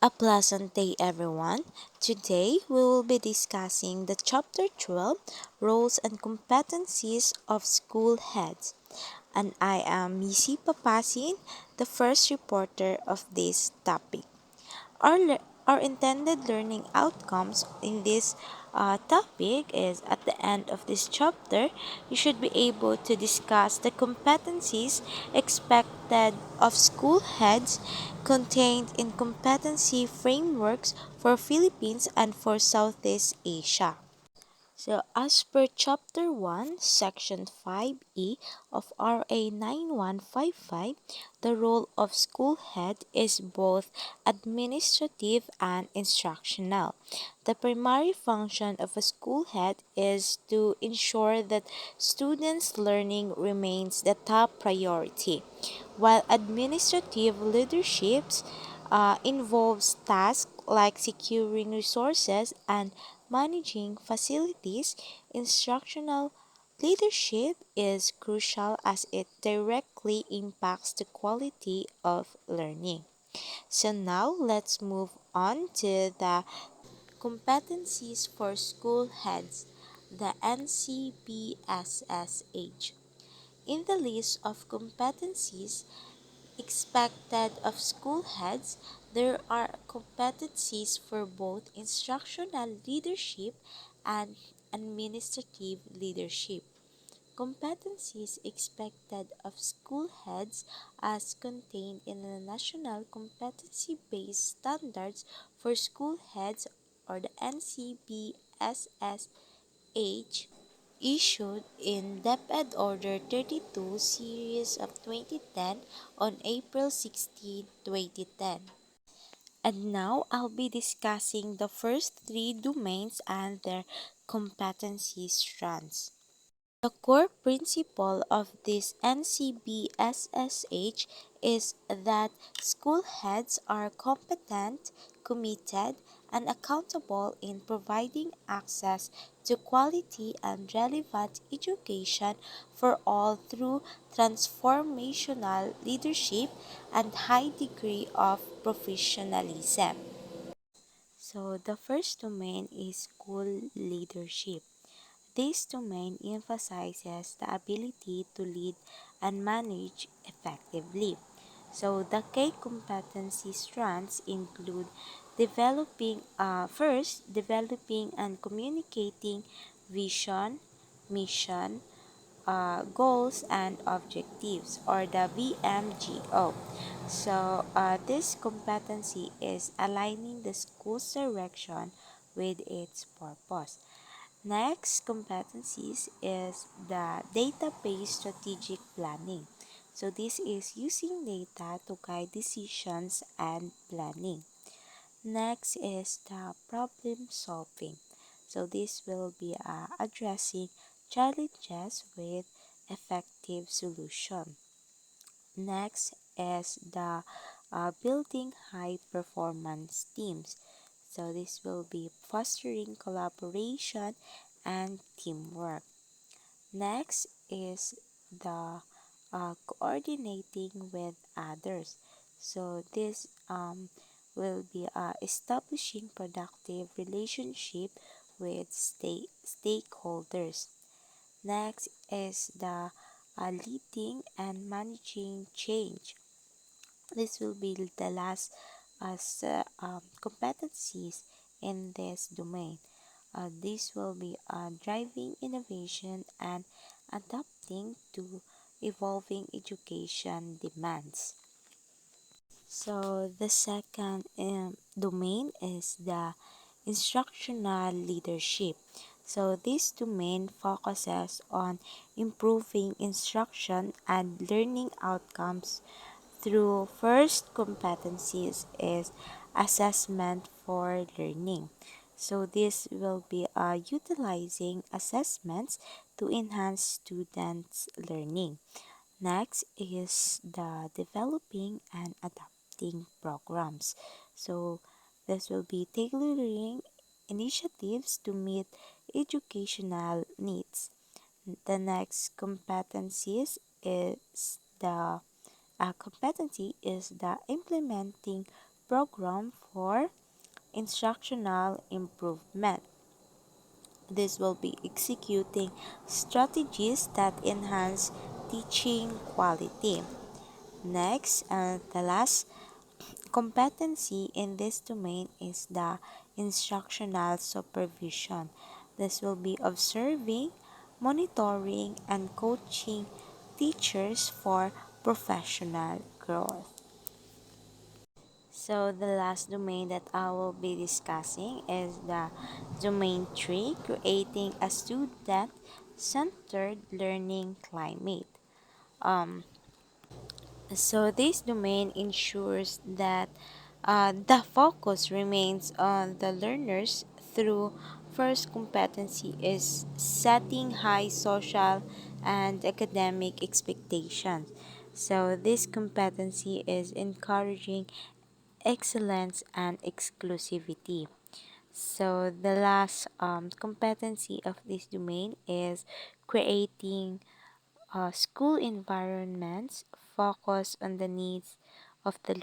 A pleasant day, everyone. Today we will be discussing the Chapter 12 Roles and Competencies of School Heads. And I am Missy Papasin, the first reporter of this topic. Our intended learning outcomes in this topic is at the end of this chapter, you should be able to discuss the competencies expected of school heads contained in competency frameworks for Philippines and for Southeast Asia. So, as per Chapter 1, Section 5E of RA 9155, the role of school head is both administrative and instructional. The primary function of a school head is to ensure that students' learning remains the top priority, while administrative leaderships involves tasks like securing resources and managing facilities. Instructional leadership is crucial as it directly impacts the quality of learning. So now let's move on to the competencies for school heads, the NCBSSH. In the list of competencies expected of school heads, there are competencies for both instructional leadership and administrative leadership. Competencies expected of school heads as contained in the National Competency Based Standards for School Heads or the NCBSSH issued in DepEd Order 32 Series of 2010 on April 16, 2010. And now I'll be discussing the first three domains and their competency strands. The core principle of this NCBSSH is that school heads are competent, committed, and accountable in providing access to quality and relevant education for all through transformational leadership and high degree of professionalism. So the first domain is school leadership. This domain emphasizes the ability to lead and manage effectively. So the key competency strands include developing and communicating vision, mission, goals and objectives, or the VMGO. So this competency is aligning the school's direction with its purpose. Next competencies is the data-based strategic planning. So this is using data to guide decisions and planning. Next is the problem solving. So this will be addressing challenges with effective solution. Next is the building high performance teams. So this will be fostering collaboration and teamwork. Next is the coordinating with others. So this will be establishing productive relationship with stakeholders. Next is the leading and managing change. This will be the last competencies in this domain. This will be driving innovation and adapting to evolving education demands. So the second domain is the instructional leadership. So this domain focuses on improving instruction and learning outcomes through first competencies is assessment for learning. So this will be utilizing assessments to enhance students' learning. Next is the developing and adapting programs. So this will be tailoring initiatives to meet educational needs. The next competency is the implementing program for instructional improvement. This will be executing strategies that enhance teaching quality. Next, and the last competency in this domain is the instructional supervision. This will be observing, monitoring, and coaching teachers for professional growth. So, the last domain that I will be discussing is the domain 3, creating a student centered learning climate. Um, So this domain ensures that the focus remains on the learners through first competency is setting high social and academic expectations. So this competency is encouraging excellence and exclusivity. So the last competency of this domain is creating school environments focus on the needs of the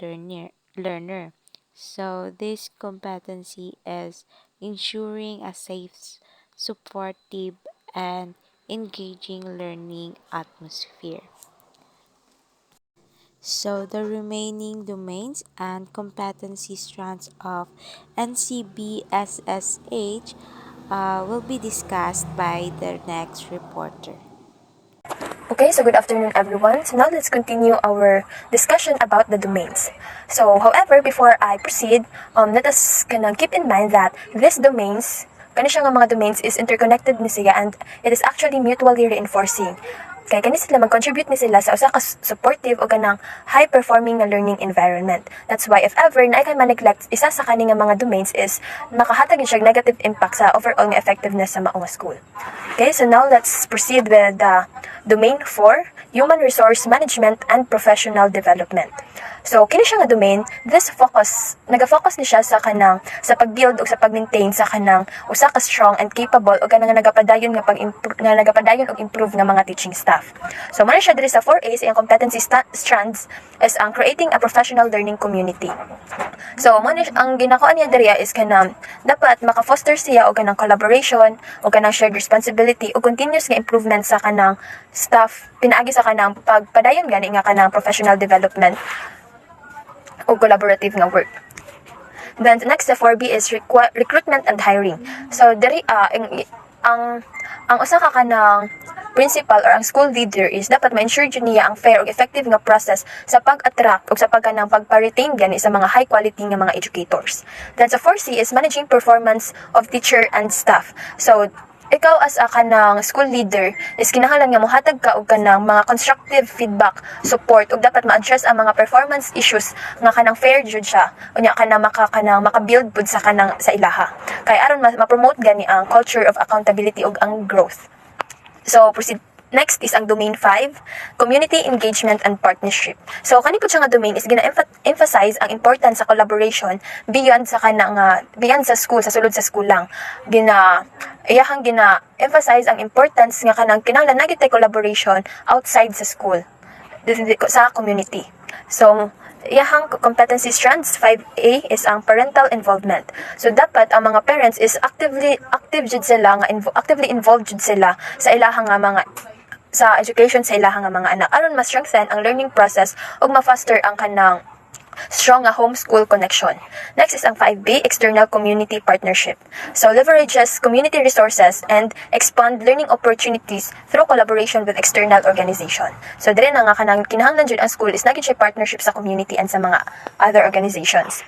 learner. So this competency is ensuring a safe, supportive, and engaging learning atmosphere. So the remaining domains and competency strands of NCBSSH will be discussed by the next reporter. Okay, so good afternoon everyone. So now let's continue our discussion about the domains. So however, before I proceed, let us keep in mind that these domains, kani siya nga mga domains is interconnected ni siya and it is actually mutually reinforcing. Kaya kani sila mag-contribute ni sila sa usa ka supportive o kanang high-performing na learning environment. That's why if ever na ikay ma-neglect isa sa kani nga mga domains is makahatag siya negative impact sa overall nga effectiveness sa maong school. Okay, so now let's proceed with the domain 4, human resource management and professional development. So kini siya nga domain, this focus, naga-focus ni siya sa kanang sa pag-build o sa pag-maintain sa kanang usa ka strong and capable o kanang nagapadayon og improve nga mga teaching staff. So man siya diri sa 4A sa iyang competency strands is ang creating a professional learning community. So man ang ginako niya diri is kanang dapat maka-foster siya og kanang collaboration o kanang shared responsibility o continuous nga improvement sa kanang staff pinaagi sa kanang pagpadayon gani nga kanang professional development o collaborative nga work. Then the next, the 4B is recruitment and hiring. So diri ang usa ka kanang principal or ang school leader is dapat ma-ensure jud niya ang fair ug effective nga process sa pag-attract ug sa pagkanang pagpa-retain gani sa mga high quality nga mga educators. Then sa 4C is managing performance of teacher and staff. So ikaw as a kanang school leader is kinahanglan nga mohatag ka og kanang mga constructive feedback, support ug dapat ma-address ang mga performance issues nga kanang fair jud siya unya kanang maka-build pud sa kanang sa ilaha. Kay aron ma-promote gani ang culture of accountability ug ang growth. So proceed. Next is ang domain 5, community engagement and partnership. So kani pud siya nga domain is gina-emphasize ang importance sa collaboration beyond sa beyond sa school, sa sulod sa school lang. Iyahang gina-emphasize ang importance nga kanang kinahanglan na gyud collaboration outside sa school sa community. So iyahang competency strands 5A is ang parental involvement. So dapat ang mga parents is actively involved jud sila sa ilahang nga mga sa education sa ilahang nga mga anak aron ma-strengthen ang learning process ug ma-foster ang kanang strong nga homeschool connection. Next is ang 5B, external community partnership. So leverages community resources and expand learning opportunities through collaboration with external organization. So dire na nga kanang kinahanglan jud ang school is naging siya partnership sa community and sa mga other organizations.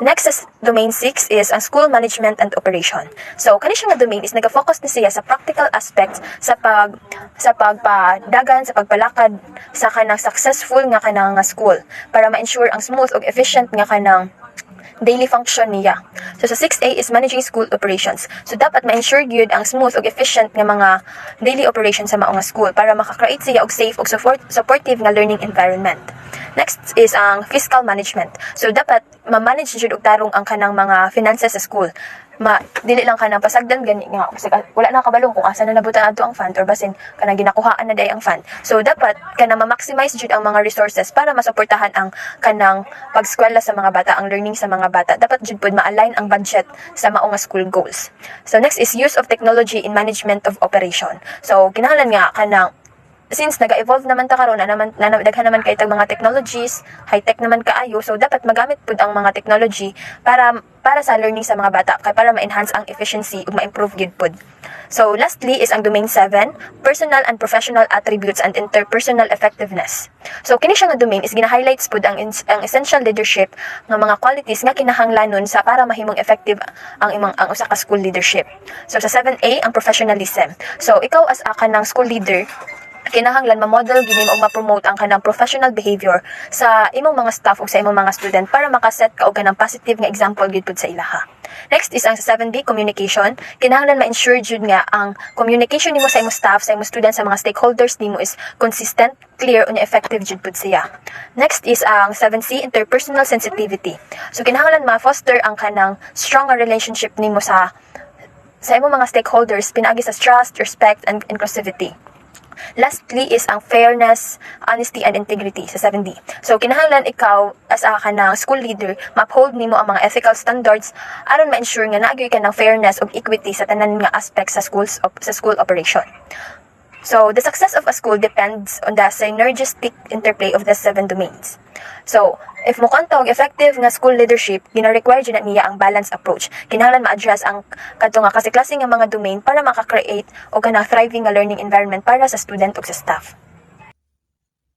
Next is domain 6 is ang school management and operation. So kani siya nga domain is nagafocus na siya sa practical aspects sa pagpadagan, sa pagpalakad sa kanang successful nga kanang school para ma-ensure ang smooth ug efficient nga kanang daily function niya. So sa 6A is managing school operations. So dapat ma-ensure gyud ang smooth ug efficient nga mga daily operations sa maong school para maka-create siya og safe ug supportive nga learning environment. Next is ang fiscal management. So dapat ma-manage jud og tarong ang kanang mga finances sa school. dili lang ka nang pasagdan gani nga wala na kabalong kung asa na nabutan adto ang fund or basin kanang ginakuhaan na day ang fund. So dapat kanang ma-maximize jud ang mga resources para masuportahan ang kanang pagskwela sa mga bata, ang learning sa mga bata. Dapat jud pud ma-align ang budget sa mao nga school goals. So next is use of technology in management of operation. So kinahanglan nga kanang since naga-evolve naman ta karon daghan naman kay tag mga technologies, high-tech naman kaayo, so dapat magamit pud ang mga technology para sa learning sa mga bata kay para ma-enhance ang efficiency ug ma-improve gyud pud. So lastly is ang domain 7, personal and professional attributes and interpersonal effectiveness. So kini siya nga domain is gina-highlights pud ang essential leadership nga mga qualities nga kinahanglanon sa para mahimong effective ang usa ka school leadership. So sa 7A ang professionalism. So ikaw as a kanang school leader, kinahanglan ma-model gini mo ma-promote ang kanang professional behavior sa imong mga staff ug sa imong mga student para makaset ka og kanang positive nga example gyud pud sa ilaha. Next is ang 7B communication. Kinahanglan ma-ensure jud nga ang communication nimo sa imong staff, sa imong student, sa mga stakeholders nimo is consistent, clear ug effective jud pud siya. Next is ang 7C interpersonal sensitivity. So kinahanglan ma-foster ang kanang strong relationship nimo sa imong mga stakeholders pinaagi sa trust, respect and inclusivity. Lastly is ang fairness, honesty, and integrity sa 7D. So, kinahanglan ikaw as a kanang school leader, ma-uphold nimo ang mga ethical standards aron ma-ensure nga naagyoy ka ng fairness ug equity sa tanan nga aspects sa school operation. So, the success of a school depends on the synergistic interplay of the 7 domains. So, if mo kantog effective nga school leadership, gina-require dyan niya ang balanced approach. Kinahanglan ma-address ang kadto nga kasi-klase nga mga domain para maka-create o kanang thriving nga learning environment para sa student o sa staff.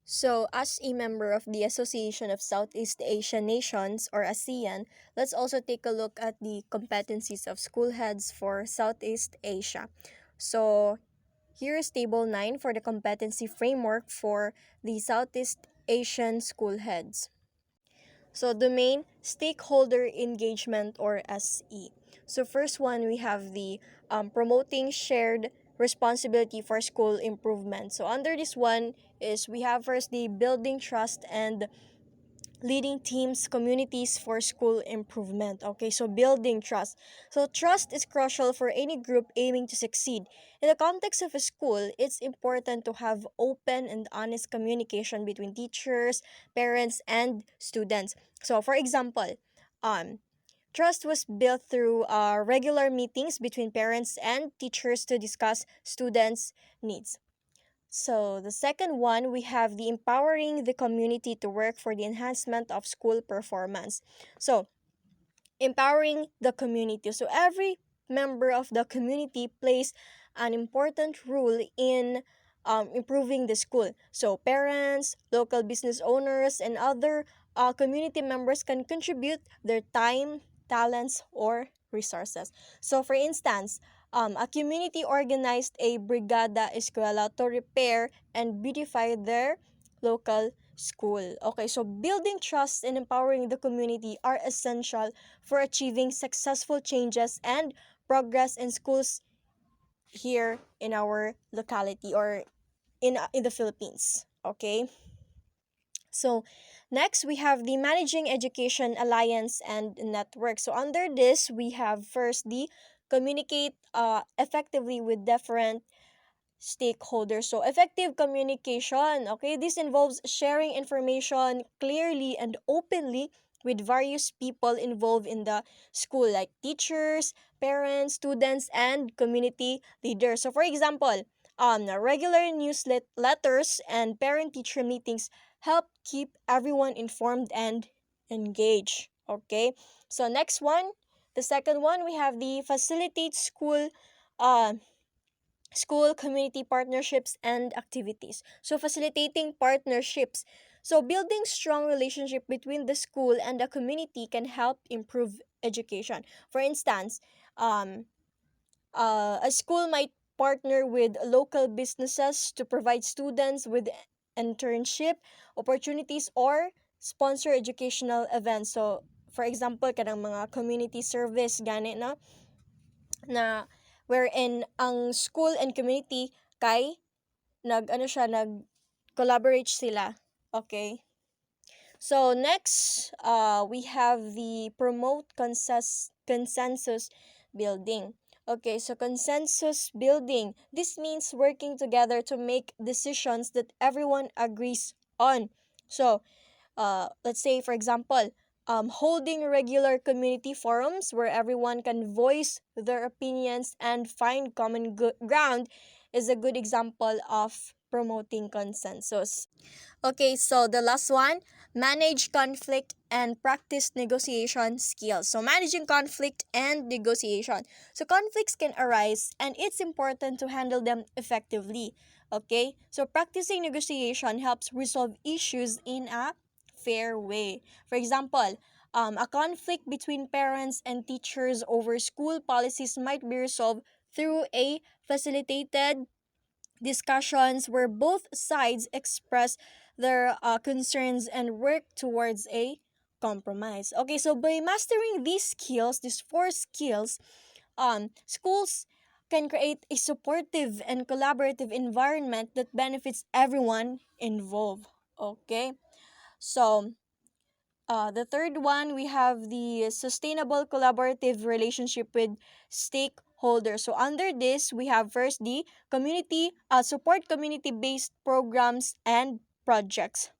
So, as a member of the Association of Southeast Asian Nations, or ASEAN, let's also take a look at the competencies of school heads for Southeast Asia. So, here is Table 9 for the competency framework for the Southeast Asian school heads. So, domain, stakeholder engagement, or SE. So, first one, we have the promoting shared responsibility for school improvement. So, under this one is we have first the building trust and leading teams, communities for school improvement. Okay, so building trust. So trust is crucial for any group aiming to succeed. In the context of a school, it's important to have open and honest communication between teachers, parents, and students. So for example, trust was built through regular meetings between parents and teachers to discuss students' needs. So, the second one, we have the empowering the community to work for the enhancement of school performance. So, empowering the community. So, every member of the community plays an important role in improving the school. So, parents, local business owners, and other community members can contribute their time, talents, or resources. So, for instance, a community organized a Brigada Eskwela to repair and beautify their local school. Okay, so building trust and empowering the community are essential for achieving successful changes and progress in schools here in our locality or in the Philippines. Okay? So, next we have the Managing Education Alliance and Network. So, under this, we have first the communicate effectively with different stakeholders. So, effective communication. Okay, this involves sharing information clearly and openly with various people involved in the school, like teachers, parents, students, and community leaders. So, for example, regular newsletters and parent-teacher meetings help keep everyone informed and engaged. Okay, so next one, the second one, we have the facilitate uh, school community partnerships and activities. So facilitating partnerships. So building strong relationship between the school and the community can help improve education. For instance, a school might partner with local businesses to provide students with internship opportunities or sponsor educational events. So, for example, kanang mga community service gani na wherein ang school and community kay nag collaborate sila. Okay? So next, we have the promote consensus building. Okay, so consensus building. This means working together to make decisions that everyone agrees on. So, let's say, for example, holding regular community forums where everyone can voice their opinions and find common ground is a good example of promoting consensus. Okay, so the last one, manage conflict and practice negotiation skills. So, managing conflict and negotiation. So, conflicts can arise and it's important to handle them effectively. Okay, so practicing negotiation helps resolve issues in a fair way. For example, a conflict between parents and teachers over school policies might be resolved through a facilitated discussions where both sides express their concerns and work towards a compromise. Okay, so by mastering these skills, these four skills, schools can create a supportive and collaborative environment that benefits everyone involved. Okay, so the third one, we have the sustainable collaborative relationship with stakeholders. So under this, we have first the community support community-based programs and projects.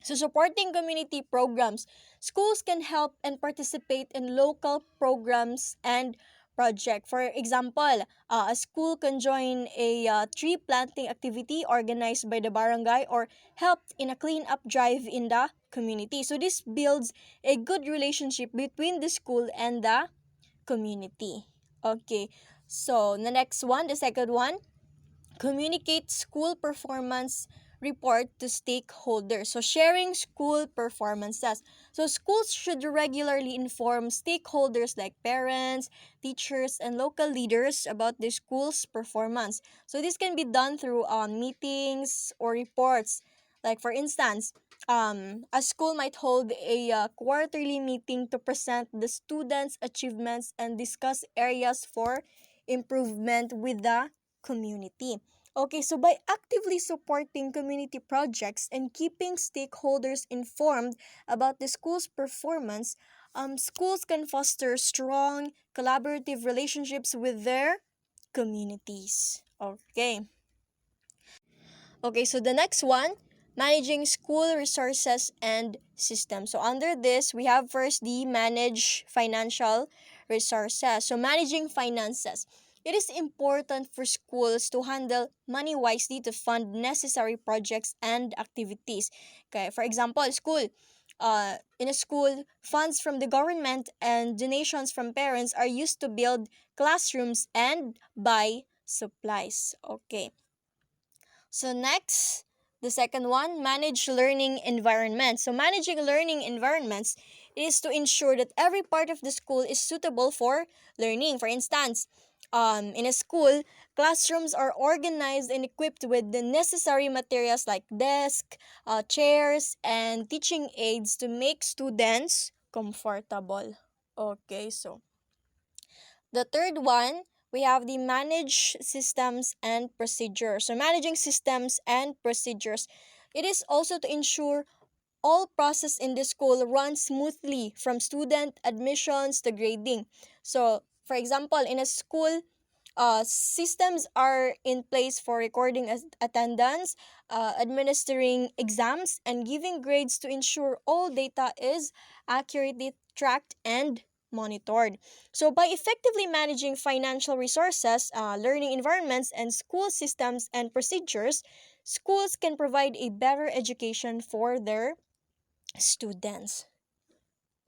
So supporting community programs, schools can help and participate in local programs and project. For example, a school can join a tree planting activity organized by the barangay or helped in a cleanup drive in the community. So this builds a good relationship between the school and the community. Okay. So the next one, the second one, communicate school performance report to stakeholders. So sharing school performances. So schools should regularly inform stakeholders like parents, teachers, and local leaders about the school's performance. So this can be done through meetings or reports. Like for instance, a school might hold a quarterly meeting to present the students' achievements and discuss areas for improvement with the community. Okay, so by actively supporting community projects and keeping stakeholders informed about the school's performance, schools can foster strong collaborative relationships with their communities. Okay, so the next one, managing school resources and systems. So under this, we have first the manage financial resources. So managing finances. It is important for schools to handle money wisely to fund necessary projects and activities. Okay, for example, in a school, funds from the government and donations from parents are used to build classrooms and buy supplies. Okay. So next, the second one, manage learning environments. So managing learning environments is to ensure that every part of the school is suitable for learning. For instance, in a school, classrooms are organized and equipped with the necessary materials like desk, chairs, and teaching aids to make students comfortable. Okay, so the third one, we have the manage systems and procedures. So managing systems and procedures. It is also to ensure all process in the school runs smoothly from student admissions to grading. So, for example, in a school, systems are in place for recording attendance, administering exams, and giving grades to ensure all data is accurately tracked and monitored. So, by effectively managing financial resources, learning environments, and school systems and procedures, schools can provide a better education for their students.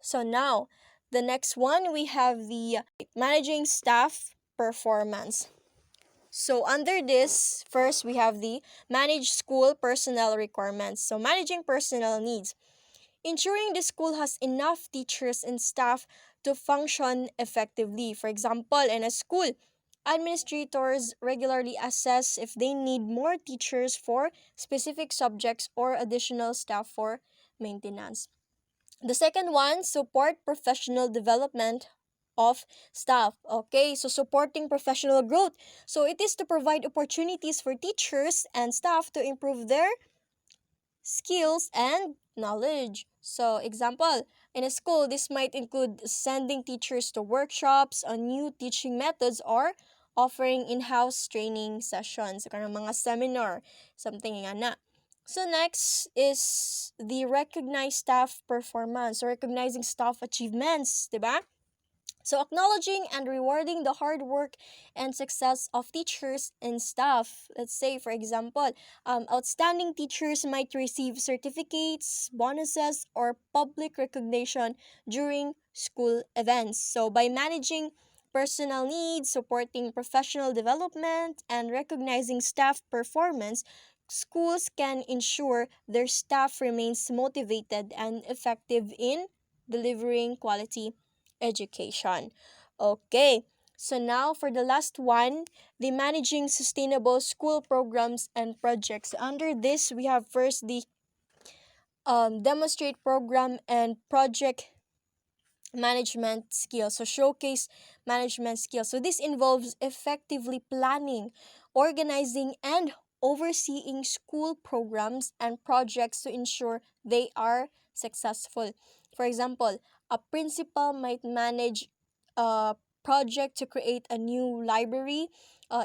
So, now the next one, we have the managing staff performance. So under this, first we have the manage school personnel requirements. So managing personnel needs. Ensuring the school has enough teachers and staff to function effectively. For example, in a school, administrators regularly assess if they need more teachers for specific subjects or additional staff for maintenance. The second one, support professional development of staff. Okay, so supporting professional growth. So it is to provide opportunities for teachers and staff to improve their skills and knowledge. So example, In a school, this might include sending teachers to workshops on new teaching methods or offering in-house training sessions, karang mga seminar, something nga na. So next is the recognized staff performance, or recognizing staff achievements, diba? So acknowledging and rewarding the hard work and success of teachers and staff. Let's say, for example, outstanding teachers might receive certificates, bonuses, or public recognition during school events. So by managing personal needs, supporting professional development, and recognizing staff performance, schools can ensure their staff remains motivated and effective in delivering quality education. Okay, so now for the last one, the managing sustainable school programs and projects. Under this, we have first the demonstrate program and project management skills. So showcase management skills. So this involves effectively planning, organizing, and overseeing school programs and projects to ensure they are successful. For example, a principal might manage a project to create a new library,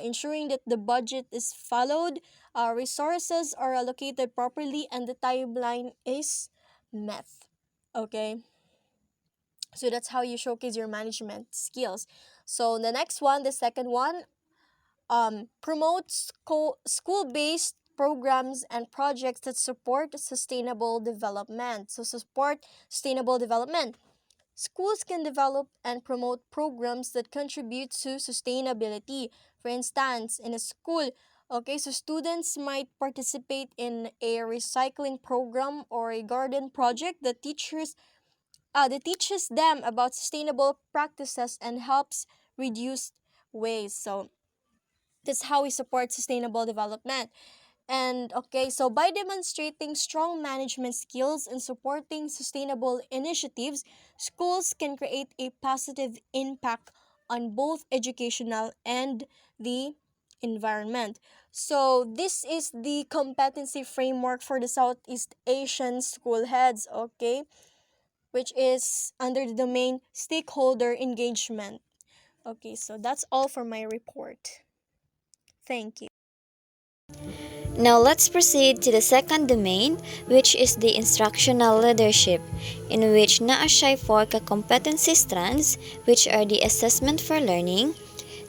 ensuring that the budget is followed, resources are allocated properly, and the timeline is met. Okay. So that's how you showcase your management skills. So the next one, the second one, promotes school-based programs and projects that support sustainable development. So support sustainable development. Schools can develop and promote programs that contribute to sustainability. For instance, in a school, okay, so students might participate in a recycling program or a garden project that teaches them about sustainable practices and helps reduce waste. So that's how we support sustainable development. And okay, so by demonstrating strong management skills and supporting sustainable initiatives, schools can create a positive impact on both educational and the environment. So this is the competency framework for the Southeast Asian school heads, okay, which is under the domain stakeholder engagement. Okay, so that's all for my report. Thank you. Now let's proceed to the second domain, which is the instructional leadership, in which naa siya 4 ka-competency strands, which are the assessment for learning,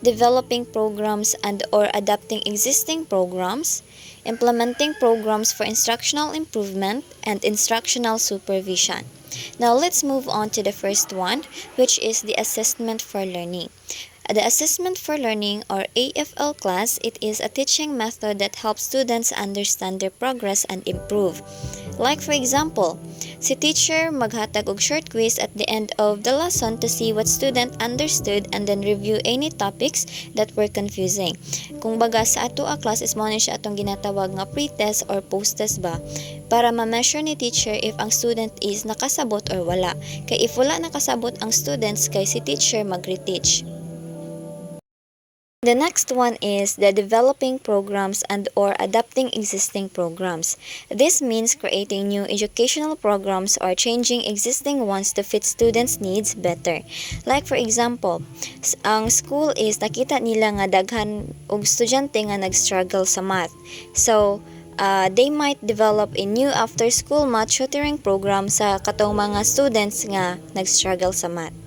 developing programs and or adapting existing programs, implementing programs for instructional improvement, and instructional supervision. Now let's move on to the first one, which is the assessment for learning. The Assessment for Learning, or AFL class, it is a teaching method that helps students understand their progress and improve. Like for example, si teacher maghatag og short quiz at the end of the lesson to see what student understood and then review any topics that were confusing. Kung baga sa ato a class is mo ni siya atong ginatawag nga pre-test or post-test ba, para ma-measure ni teacher if ang student is nakasabot or wala. Kay if wala nakasabot ang students, kay si teacher mag-reteach. The next one is the developing programs and or adapting existing programs. This means creating new educational programs or changing existing ones to fit students' needs better. Like for example, ang school is nakita nila nga daghan og estudyante nga nag-struggle sa math. So, they might develop a new after-school math tutoring program sa katong mga students nga nag-struggle sa math.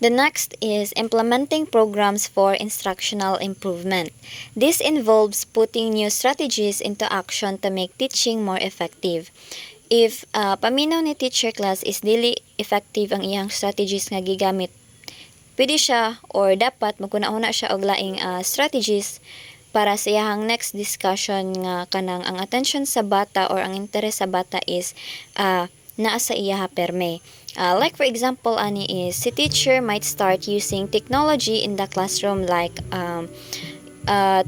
The next is implementing programs for instructional improvement. This involves putting new strategies into action to make teaching more effective. If paminaw ni teacher class is dili effective ang iyang strategies nga gigamit, pwede siya or dapat magkuna-una siya og laing strategies para sa iyang next discussion nga kanang ang attention sa bata or ang interes sa bata is naa sa iyaha perme. Like for example, ani is si teacher might start using technology in the classroom like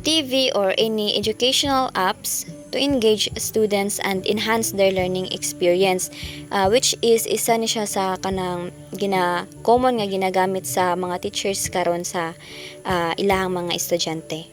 TV or any educational apps to engage students and enhance their learning experience, which is isa ni siya sa kanang common nga ginagamit sa mga teachers karon sa ilahang mga estudyante.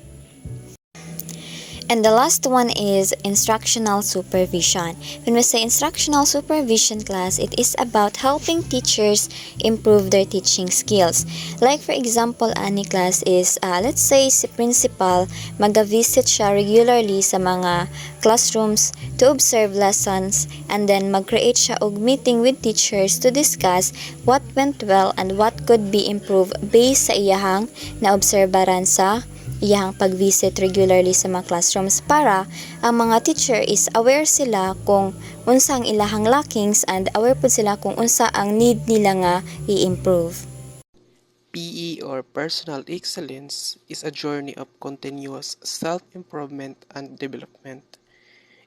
And the last one is instructional supervision. When we say instructional supervision class, it is about helping teachers improve their teaching skills. Like for example, ani class is, let's say si principal, mag-visit siya regularly sa mga classrooms to observe lessons and then mag-create siya og meeting with teachers to discuss what went well and what could be improved based sa iyahang naobserbaran sa iyang pag-visit regularly sa mga classrooms para ang mga teacher is aware sila kung unsa ang ilahang lackings and aware pud sila kung unsa ang need nila nga i-improve. PE or personal excellence is a journey of continuous self-improvement and development.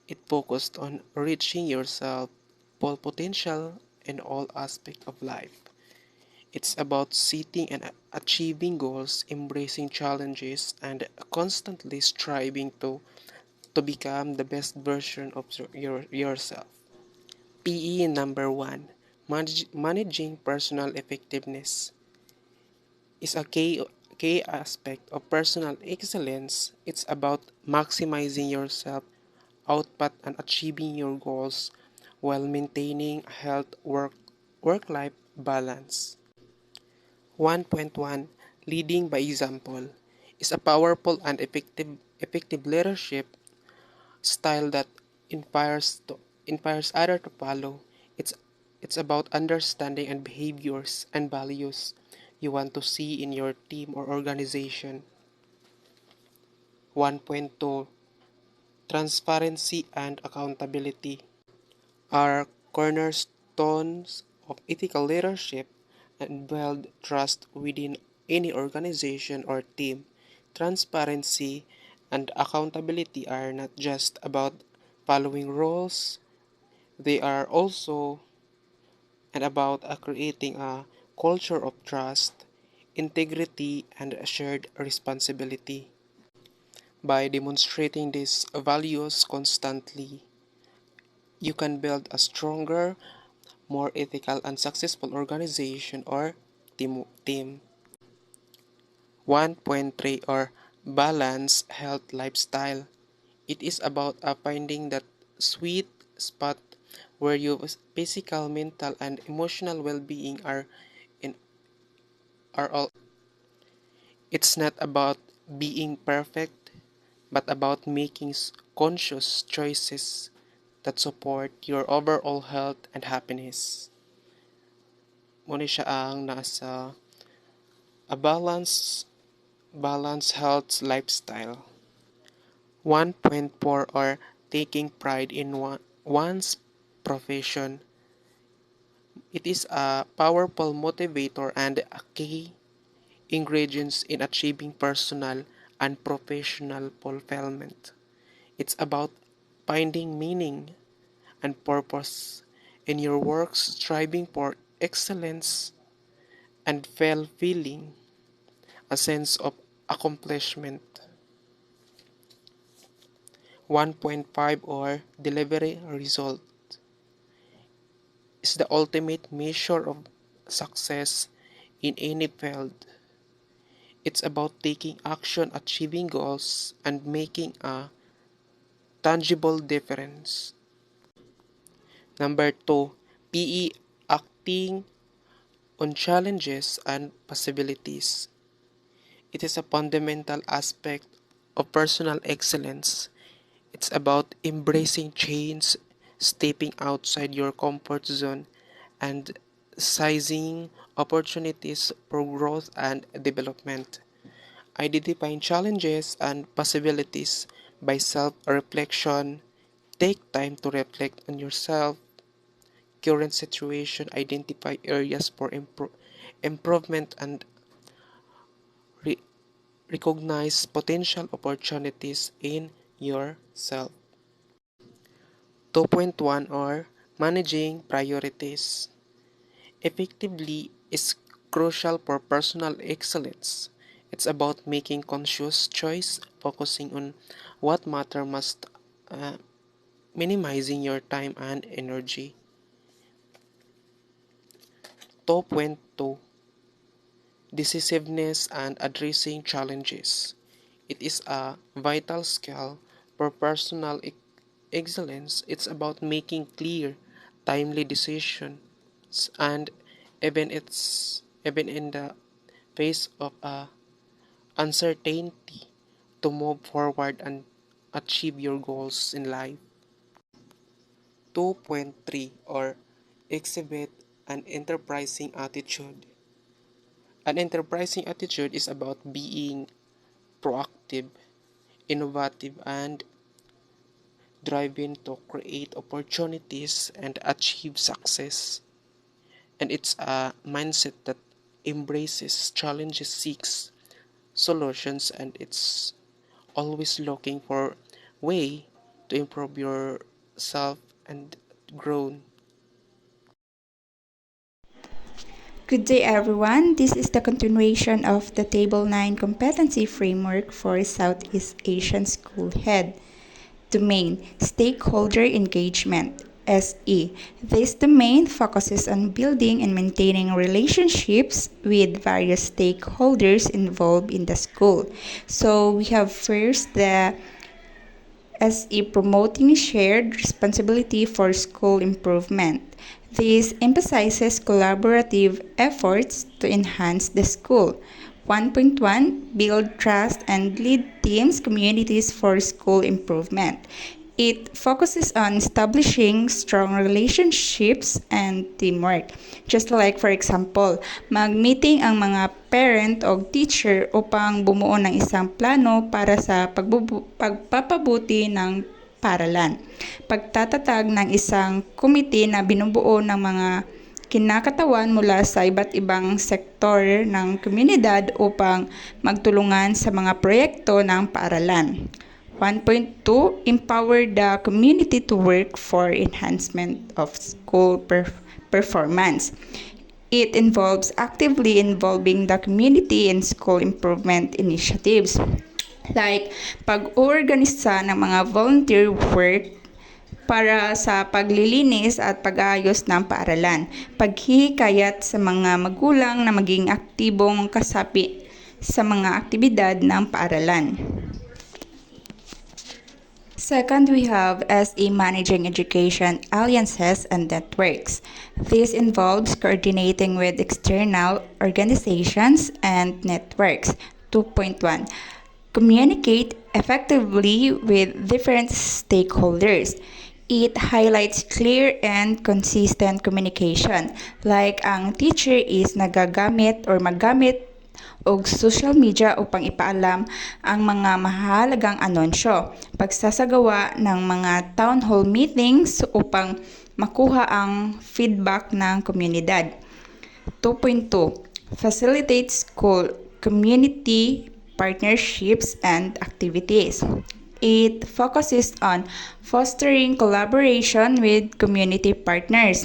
It focused on reaching yourself full potential in all aspects of life. It's about setting and achieving goals, embracing challenges, and constantly striving to become the best version of yourself. PE number one, managing personal effectiveness is a key aspect of personal excellence. It's about maximizing yourself output and achieving your goals while maintaining a health work-life balance. 1.1 Leading by example is a powerful and effective leadership style that inspires others to follow. It's it's about understanding and behaviors and values you want to see in your team or organization. 1.2 Transparency and accountability are cornerstones of ethical leadership and build trust within any organization or team. Transparency and accountability are not just about following rules, they are also and about creating a culture of trust, integrity, and shared responsibility. By demonstrating these values constantly, you can build a stronger, more ethical, and successful organization or team. 1.3 or balance health lifestyle. It is about finding that sweet spot where your physical, mental, and emotional well-being in are all. It's not about being perfect, but about making conscious choices that support your overall health and happiness. Muna siya ang nasa a balance health lifestyle. 1.4 or taking pride in one's profession. It is a powerful motivator and a key ingredient in achieving personal and professional fulfillment. It's about finding meaning and purpose in your work, striving for excellence and fulfilling a sense of accomplishment. 1.5 or delivery result is the ultimate measure of success in any field. It's about taking action, achieving goals, and making a tangible difference. Number 2, PE acting on challenges and possibilities. It is a fundamental aspect of personal excellence. It's about embracing change, stepping outside your comfort zone, and seizing opportunities for growth and development. Identifying challenges and possibilities by self-reflection. Take time to reflect on yourself, current situation, identify areas for improvement, and re- recognize potential opportunities in yourself. 2.1 or managing priorities effectively is crucial for personal excellence. It's about making conscious choice, focusing on what matter most, uh, minimizing your time and energy. 2.2 Decisiveness and addressing challenges. It is a vital skill For personal excellence, it's about making clear, timely decisions and even in the face of uncertainty to move forward and achieve your goals in life. 2.3 or exhibit an enterprising attitude. An enterprising attitude is about being proactive, innovative, and driven to create opportunities and achieve success. And it's a mindset that embraces challenges, seeks solutions, and it's always looking for way to improve yourself and grow. Good day, everyone. This is the continuation of the Table 9 Competency Framework for Southeast Asian School Head. Domain Stakeholder Engagement SE. This domain focuses on building and maintaining relationships with various stakeholders involved in the school. So we have first the SE promoting shared responsibility for school improvement. This emphasizes collaborative efforts to enhance the school. 1.1 Build trust and lead teams communities for school improvement. It focuses on establishing strong relationships and teamwork. Just like for example, mag-meeting ang mga parent o teacher upang bumuo ng isang plano para sa pagpapabuti ng paaralan. Pagtatatag ng isang komite na binubuo ng mga kinakatawan mula sa iba't ibang sektor ng komunidad upang magtulungan sa mga proyekto ng paaralan. 1.2 Empower the community to work for enhancement of school performance. It involves actively involving the community in school improvement initiatives like pag-organisa ng mga volunteer work para sa paglilinis at pag-aayos ng paaralan, paghihikayat sa mga magulang na maging aktibong kasapi sa mga aktibidad ng paaralan. Second, we have SE Managing Education Alliances and Networks. This involves coordinating with external organizations and networks. 2.1 Communicate effectively with different stakeholders. It highlights clear and consistent communication, like ang teacher is nagagamit or maggamit og social media upang ipaalam ang mga mahalagang anunsyo, pagsasagawa ng mga town hall meetings upang makuha ang feedback ng komunidad. 2.2 Facilitate school community partnerships and activities. It focuses on fostering collaboration with community partners.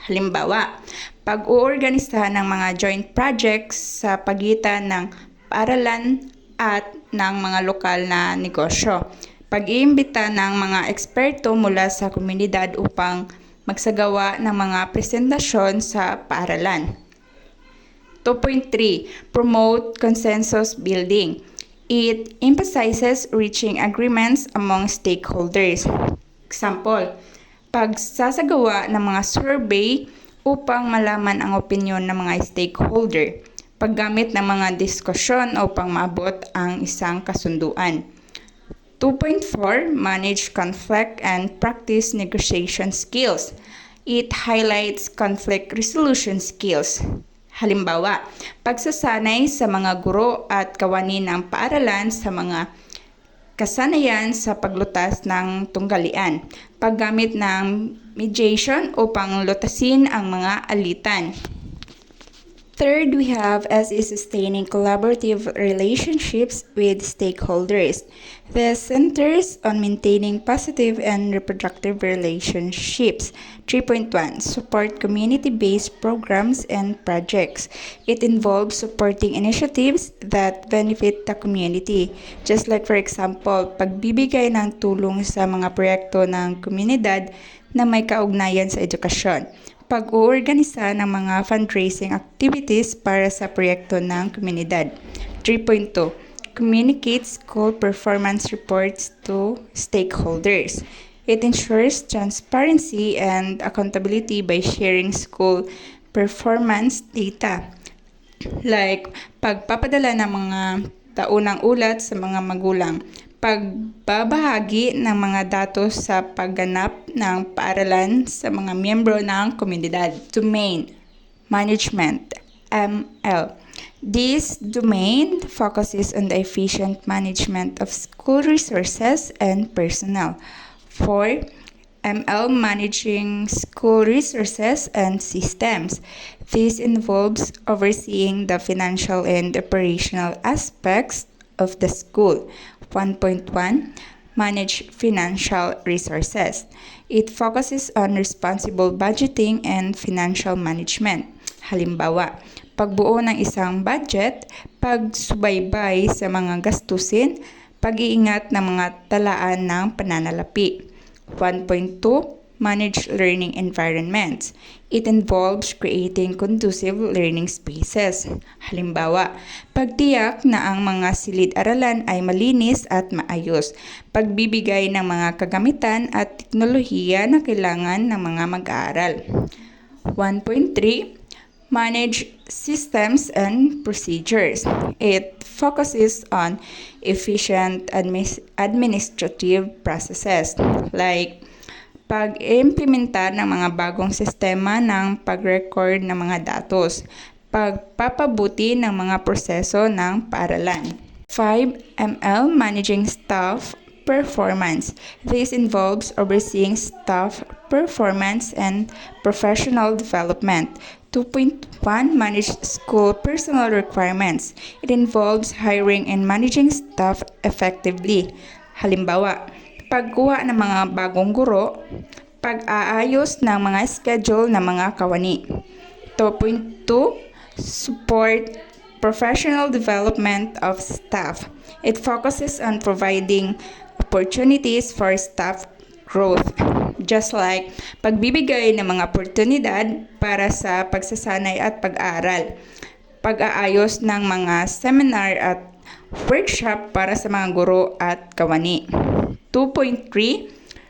Halimbawa, pag-uorganisa ng mga joint projects sa pagitan ng paaralan at ng mga lokal na negosyo. Pag-iimbita ng mga eksperto mula sa komunidad upang magsagawa ng mga presentasyon sa paaralan. 2.3 Promote consensus building. It emphasizes reaching agreements among stakeholders. Example, pagsasagawa ng mga survey upang malaman ang opinyon ng mga stakeholder, paggamit ng mga diskusyon upang maabot ang isang kasunduan. 2.4 Manage conflict and practice negotiation skills. It highlights conflict resolution skills. Halimbawa, pagsasanay sa mga guro at kawani ng paaralan sa mga kasanayan sa paglutas ng tunggalian, paggamit ng mediation upang lutasin ang mga alitan. Third, we have SE Sustaining Collaborative Relationships with Stakeholders. This centers on maintaining positive and reproductive relationships. 3.1 Support community-based programs and projects. It involves supporting initiatives that benefit the community. Just like for example, pagbibigay ng tulong sa mga proyekto ng komunidad na may kaugnayan sa edukasyon. Pag-uorganisa ng mga fundraising activities para sa proyekto ng komunidad. 3.2 communicates school performance reports to stakeholders. It ensures transparency and accountability by sharing school performance data, like pagpapadala ng mga taunang ulat sa mga magulang, pagbabahagi ng mga datos sa pagganap ng paaralan sa mga miyembro ng komunidad. Domain Management (ML). This domain focuses on the efficient management of school resources and personnel. 4. ML Managing School Resources and Systems. This involves overseeing the financial and operational aspects of the school. 1.1 Manage Financial Resources. It focuses on responsible budgeting and financial management. Halimbawa, pagbuo ng isang budget, pagsubaybay sa mga gastusin, pag-iingat ng mga talaan ng pananalapi. 1.2 Manage learning environments. It involves creating conducive learning spaces. Halimbawa, pagtiyak na ang mga silid-aralan ay malinis at maayos. Pagbibigay ng mga kagamitan at teknolohiya na kailangan ng mga mag-aaral. 1.3 Manage systems and procedures. It focuses on efficient administrative processes like pag-implementa ng mga bagong sistema ng pag-record ng mga datos, pagpapabuti ng mga proseso ng paaralan. 5. ML Managing Staff Performance. This involves overseeing staff performance and professional development. 2.1 Manage School Personnel Requirements. It involves hiring and managing staff effectively. Halimbawa, pagkuha ng mga bagong guro, pag-aayos ng mga schedule ng mga kawani. 2.2 Support Professional Development of Staff. It focuses on providing opportunities for staff growth, just like pagbibigay ng mga oportunidad para sa pagsasanay at pag-aaral, pag-aayos ng mga seminar at workshop para sa mga guro at kawani. 2.3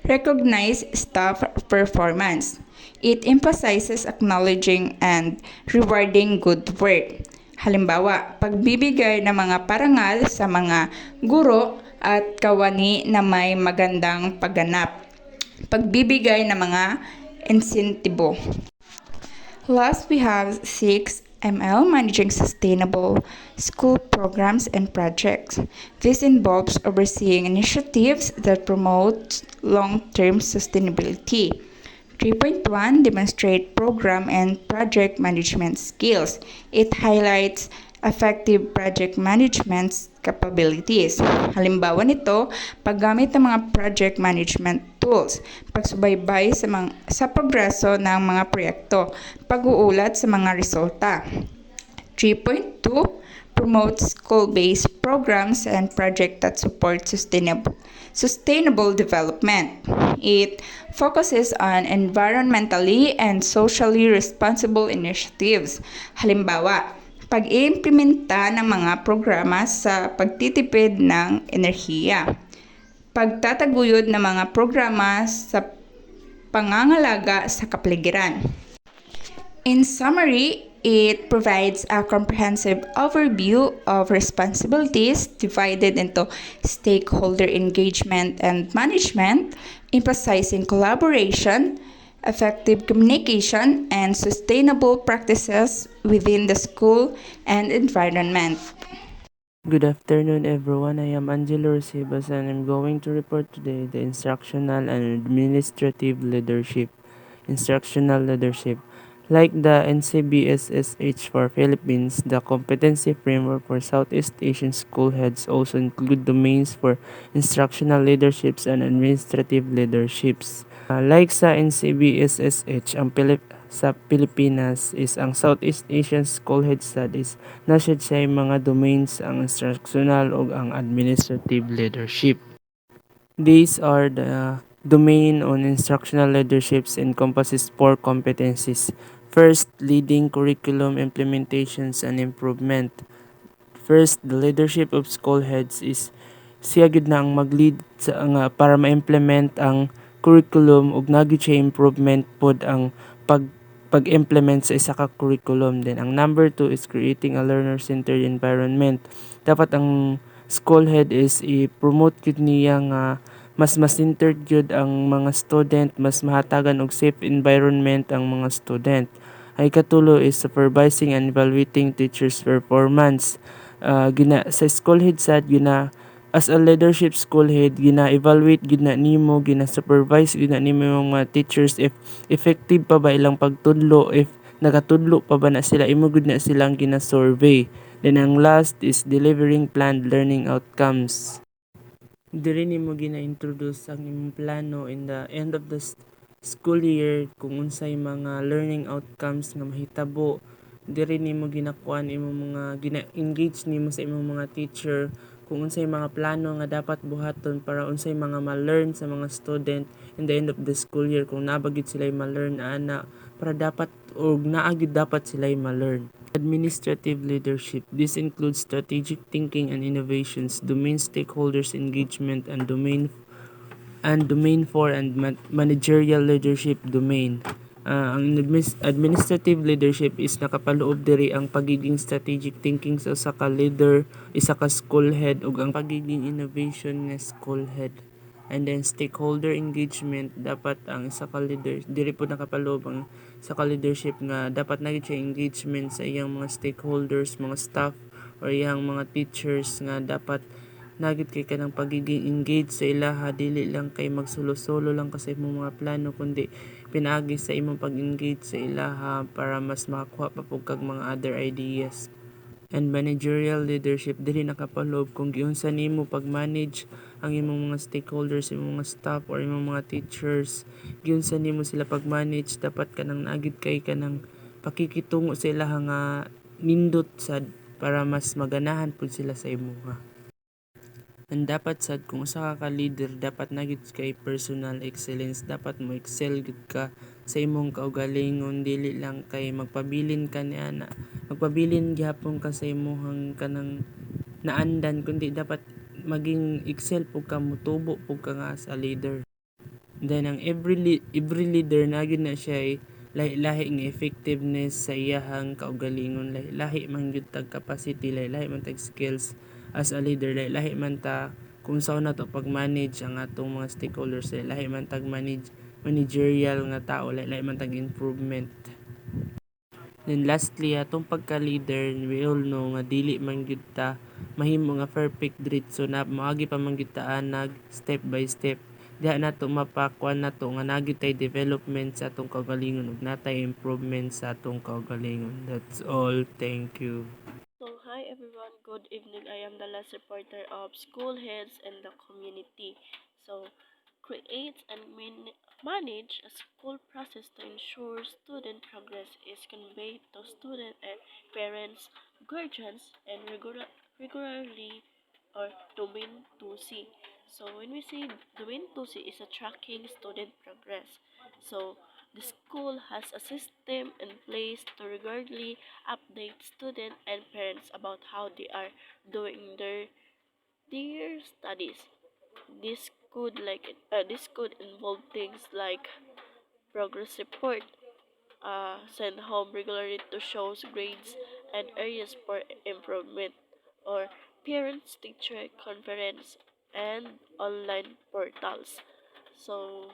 Recognize staff performance. It emphasizes acknowledging and rewarding good work. Halimbawa, pagbibigay ng mga parangal sa mga guro at kawani na may magandang pagganap. Pagbibigay ng mga insentibo. Last, we have 6. ML Managing Sustainable School Programs and Projects. This involves overseeing initiatives that promote long-term sustainability. 3.1 Demonstrate program and project management skills. It highlights effective project management capabilities. Halimbawa nito, paggamit ng mga project management tools, pagsubaybay sa progreso ng mga proyekto, pag-uulat sa mga resulta. 3.2 Promote school-based programs and projects that support sustainable development. It focuses on environmentally and socially responsible initiatives. Halimbawa, pag-iimplementa ng mga programa sa pagtitipid ng enerhiya, pagtataguyod ng mga programa sa pangangalaga sa kapaligiran. In summary, it provides a comprehensive overview of responsibilities divided into stakeholder engagement and management, emphasizing collaboration, effective communication, and sustainable practices within the school and environment. Good afternoon, everyone. I am Angelo Rosibas and I'm going to report today the instructional and administrative leadership. Instructional leadership. Like the NCBSSH for Philippines, the competency framework for Southeast Asian school heads also include domains for instructional leaderships and administrative leaderships. Like sa NCBSSH, sa Pilipinas is ang Southeast Asian School Head Studies na siya mga domains ang instructional o ang administrative leadership. These are the domain on instructional leaderships encompasses 4 competencies. First, leading curriculum implementations and improvement. First, the leadership of school heads is siya gid na ang mag-lead sa nga para ma-implement ang curriculum ug nagid siya improvement pod ang pag-implement sa isa ka curriculum. Then ang number two is creating a learner-centered environment. Dapat ang school head is i-promote gid niya nga mas centered gyud ang mga student, mas mahatagan og safe environment ang mga student. Ang ikatulo is supervising and evaluating teachers' performance. Sa school head sad as a leadership school head gina-evaluate gina nimo, gina-supervise gina nimo yung mga teachers if effective pa ba ilang pagtudlo, if nakatudlo pa ba na sila, imo gud na silang gina-survey. Then ang last is delivering planned learning outcomes. Diri nimo gina-introduce ang imong plano in the end of the school year kung unsay mga learning outcomes nga mahitabo. Diri nimo ginakuan imong mga gina-engage nimo sa imong mga teacher kung unsay mga plano nga dapat buhaton para unsay mga ma-learn sa mga student in the end of the school year, kung nabagid sila ma-learn ana para dapat og naagid dapat sila ma-learn. Administrative leadership. This includes strategic thinking and innovations, domain stakeholders engagement, and domain 4 and managerial leadership domain. Ang administrative leadership is nakapaloob diri ang pagiging strategic thinking sa usa ka leader, isa ka school head, ug ang pagiging innovation nga school head. And then stakeholder engagement, dapat ang isa ka leader diri po nakapaloob ang isa ka leadership nga dapat na siya engagement sa iyang mga stakeholders, mga staff or iyang mga teachers nga dapat nagit kay kanang pagiging engaged sa ilaha, dili lang kay magsulo-solo lang kasi imong mga plano, kundi pinaagi sa imong pag-engage sa ilaha para mas makakuha pa pug kag mga other ideas. And managerial leadership, dili nakapaloob kung giunsa nimo pag-manage ang imong mga stakeholders, imong mga staff or imong mga teachers, giunsa nimo sila pag-manage, dapat kanang naagid kay kanang pakikitungo sa ilaha nga nindot sad para mas maganahan pud sila sa imuha. And dapat sad kung usa ka leader, dapat nagit kay personal excellence, dapat mo excel gid ka sa imong kaugalingon, dili lang kay magpabilin ka ni ana, magpabilin gyapon ka sa imong kanang naandan, kundi dapat maging excel pug ka, mutubo pug ka nga as a leader. Then ang every leader na gyud na siya ay lahi-lahi nga effectiveness sa iyahang kaugalingon, lahi-lahi man gyud tag capacity, lahi-lahi man tag skills as a leader, lahi-lahi man ta kung saan na to pag-manage ang atong mga stakeholders, lahi man tag managerial nga tao, lahi man tag improvement. Then lastly, atong pagka-leader, we all know nga dili man gyud ta mahimo nga perfect diretso na moagi pa man gyud ta anag step by step. Diha nato mapakuan nato nga nagid tay development sa atong kaugalingon ug natay improvement sa atong kaugalingon. That's all. Thank you. So, hi everyone, good evening. I am the last reporter of School Heads and the Community. So, create and manage a school process to ensure student progress is conveyed to student and parents, guardians, and regularly or domain 2C. So when we say domain 2C is a tracking student progress. So the school has a system in place to regularly update students and parents about how they are doing their studies. This could involve things like progress report, send home regularly to show grades and areas for improvement, or parents teacher conference and online portals. So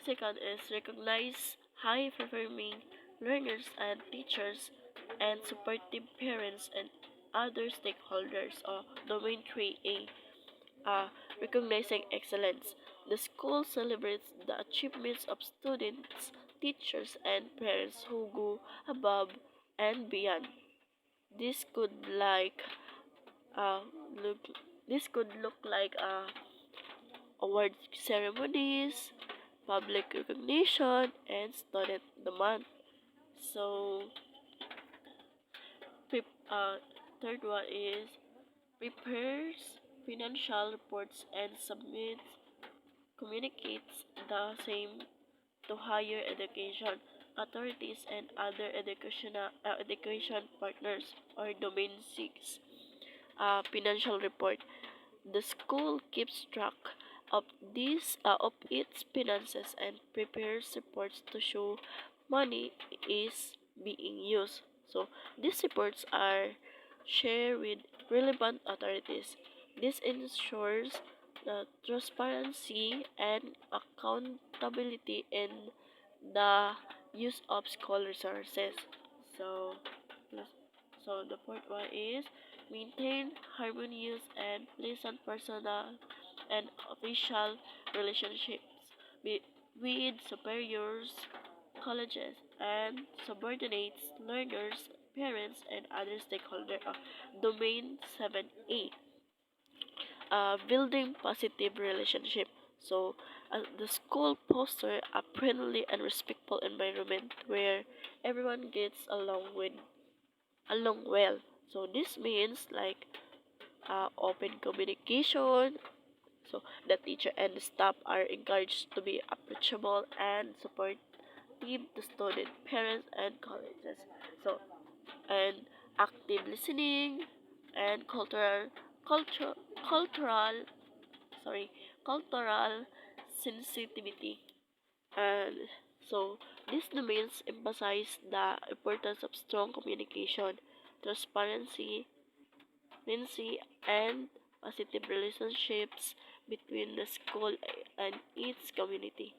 second is recognize high performing learners and teachers and supportive parents and other stakeholders, or domain 3A, recognizing excellence. The school celebrates the achievements of students, teachers, and parents who go above and beyond. This could like uh, look this could look like award ceremonies, public recognition, and student demand. So, third one is prepares financial reports and communicates the same to higher education. authorities and other education partners, or Domain 6. Financial report. The school keeps track of its finances and prepares reports to show money is being used. So these reports are shared with relevant authorities. This ensures the transparency and accountability in the use of school resources. So, yes. So the fourth one is maintain harmonious and pleasant personal and official relationships with, superiors, colleges, and subordinates, learners, parents, and other stakeholders. Domain 7A, building positive relationship. So the school foster a friendly and respectful environment where everyone gets along well. So this means like open communication. So the teacher and the staff are encouraged to be approachable and supportive to student, parents, and colleges. So and active listening and cultural cultural sorry cultural sensitivity. And so these domains emphasize the importance of strong communication, transparency, and positive relationships between the school and its community.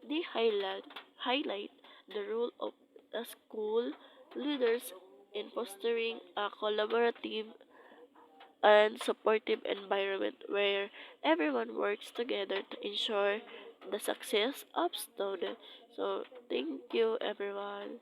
They highlight the role of the school leaders in fostering a collaborative and supportive environment where everyone works together to ensure the success of students. So thank you everyone.